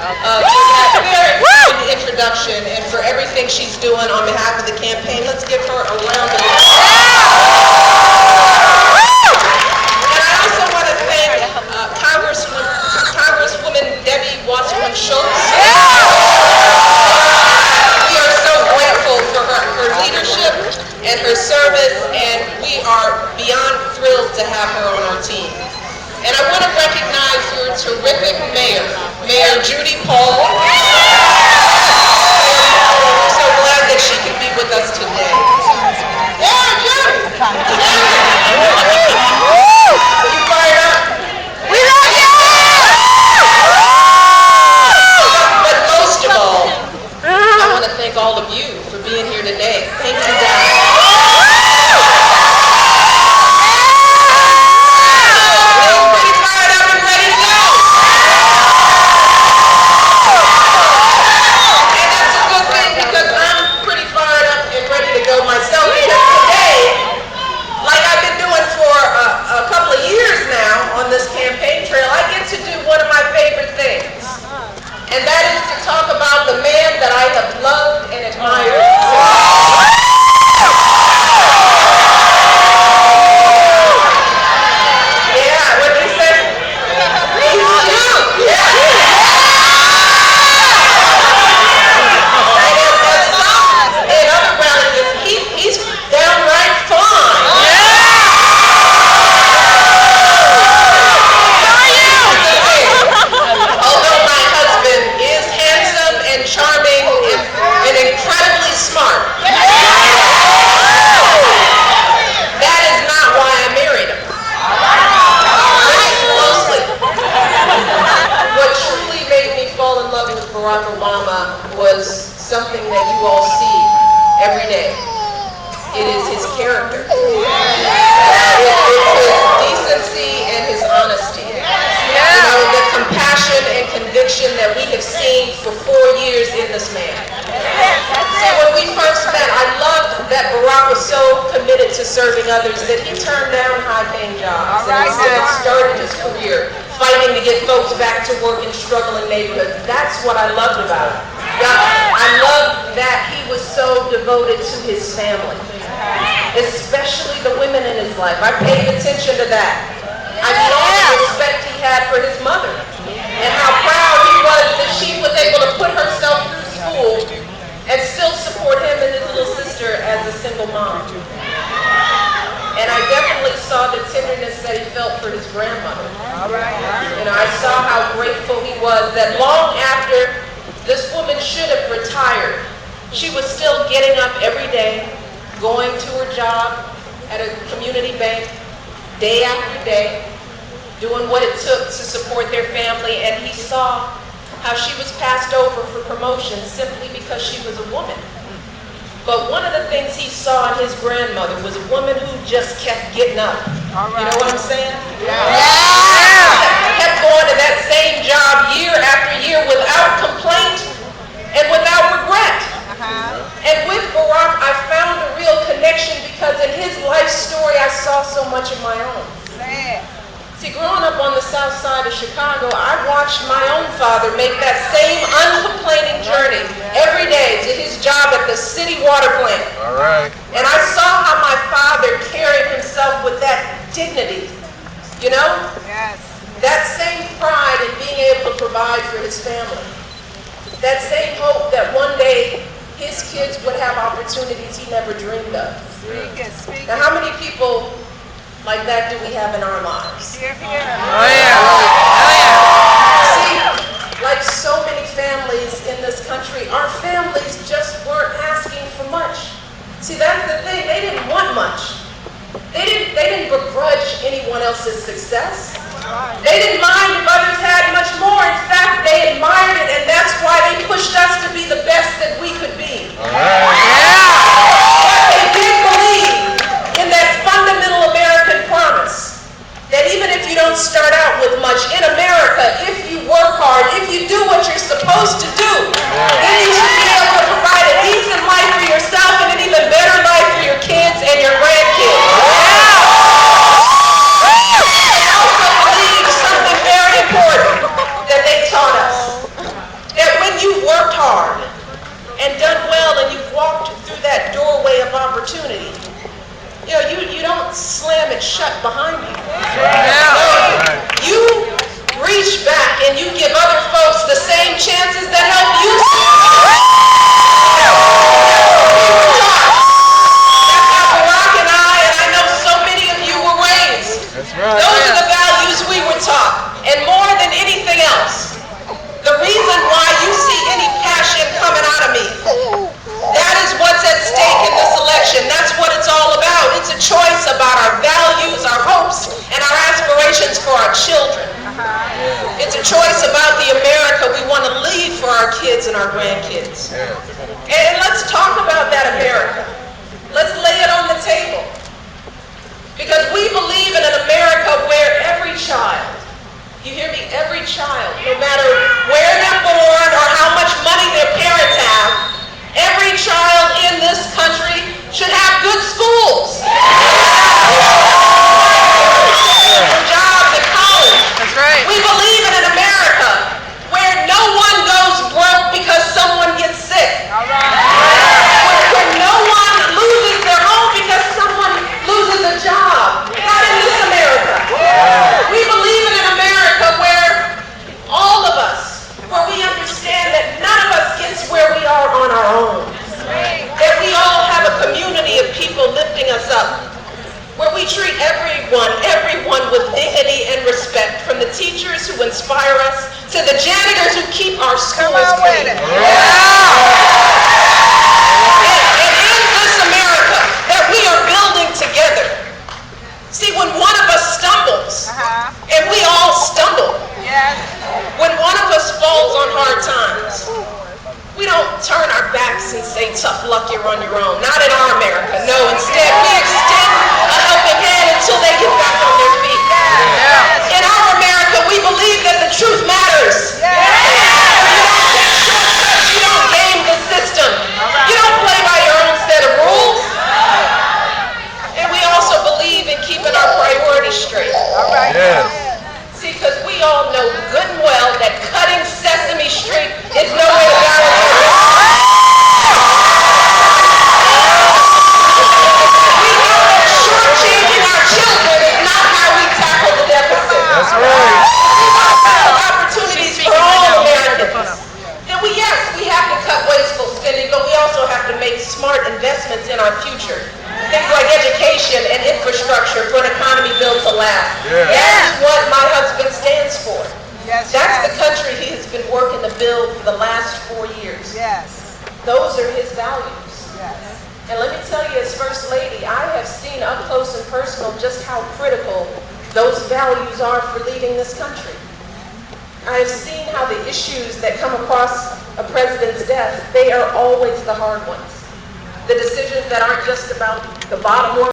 for that very kind introduction and for everything she's doing on behalf of the campaign. Let's give her a round of applause. And I also want to thank Congresswoman Debbie Wasserman Schultz. We are so grateful for her leadership and her service, and we are beyond thrilled to have her on our team. And I want to recognize your terrific mayor, Mayor Judy Paul. We're so glad that she could be with us today. Yeah, Judy! Are you fired up? We love you! But most of all, I want to thank all of you for being here today. Thank you, guys. And that is to talk about the man that I have loved and admired. Yeah, what did you say? Me too. Yeah. And in other relatives, he's downright fine. Charming and incredibly smart. That is not why I married him. Listen closely. What truly made me fall in love with Barack Obama was something that you all see every day. It is his character. It's his decency and his honesty. You know, the compassion and conviction that we have seen for 4 years in this man. See, when we first met, I loved that Barack was so committed to serving others that he turned down high-paying jobs. And he started his career fighting to get folks back to work in struggling neighborhoods. That's what I loved about him. I loved that he was so devoted to his family, especially the women in his life. I paid attention to that. I saw the respect he had for his mother and how proud he was that she was able to put herself through school and still support him and his little sister as a single mom. And I definitely saw the tenderness that he felt for his grandmother. You know, I saw how grateful he was that long after this woman should have retired, she was still getting up every day, going to her job at a community bank, day after day, doing what it took to support their family, and he saw how she was passed over for promotion simply because she was a woman. But one of the things he saw in his grandmother was a woman who just kept getting up. You know what I'm saying? Kept going to that same job year after year without complaint and without regret. And with Barack, I found a real connection because in his life story, I saw so much of my own. See, growing up on the south side of Chicago, I watched my own father make that same uncomplaining journey every day to his job at the city water plant. All right. And I saw how my father carried himself with that dignity, you know? Yes. That same pride in being able to provide for his family. That same hope that one day his kids would have opportunities he never dreamed of. Speak Now, how many people like that do we have in our lives? Here. Oh yeah. See, like so many families in this country, our families just weren't asking for much. See, that's the thing. They didn't want much. They didn't begrudge anyone else's success. They didn't mind if others had much more. In fact, they admired it, and that's why they pushed us to be the best that we could be. But they did believe in that fundamental American promise that even if you don't start out with much, in America, and you give other folks the same chances that help you succeed. That's how Barack and I know so many of you were raised. That's right. Those are the values we were taught. And more than anything else, the reason why you see any passion coming out of me, that is what's at stake in this election. That's what it's all about. It's a choice about our values, our hopes, and our aspirations for our children. It's a choice about the America we want to leave for our kids and our grandkids. And let's talk about that America. Let's lay it on the table. Because we believe in an America where every child, you hear me, every child, no matter where they're born or how much money their parents have, every child in this country should have good schools. Jobs and college. That's right. We believe in an America where no one goes broke because someone gets sick. All right. Where no one loses their home because someone loses a job. Not in this America. We believe in an America where all of us, where we understand that none of us gets where we are on our own. That we all have a community of people lifting us up. Where we treat everyone with dignity and respect, from the teachers who inspire us to the janitors who keep our schools clean. And in this America that we are building together, see, when one of us stumbles, and we all stumble, when one of us falls on hard times, we don't turn our backs and say, tough luck, you're on your own. Not in our America. No, instead, we extend a helping hand until they get back on their feet. In our America, we believe that the truth matters. You don't take shortcuts. You don't game the system. You don't play by your own set of rules. And we also believe in keeping our priorities straight. See, because we all know good and well that cutting Sesame Street is no way to balance our We know that shortchanging our children is not how we tackle the deficit. That's right. We want to have opportunities for all Americans. And we have to cut wasteful spending, but we also have to make smart investments in our future. Things like education and infrastructure for an economy built to last. That's what my husband stands for. That's the country he has been working to build for the last 4 years. Those are his values. And let me tell you, as First Lady, I have seen up close and personal just how critical those values are for leading this country. I have seen how the issues that come across a president's desk, they are always the hard ones. The decisions that aren't just about the bottom line.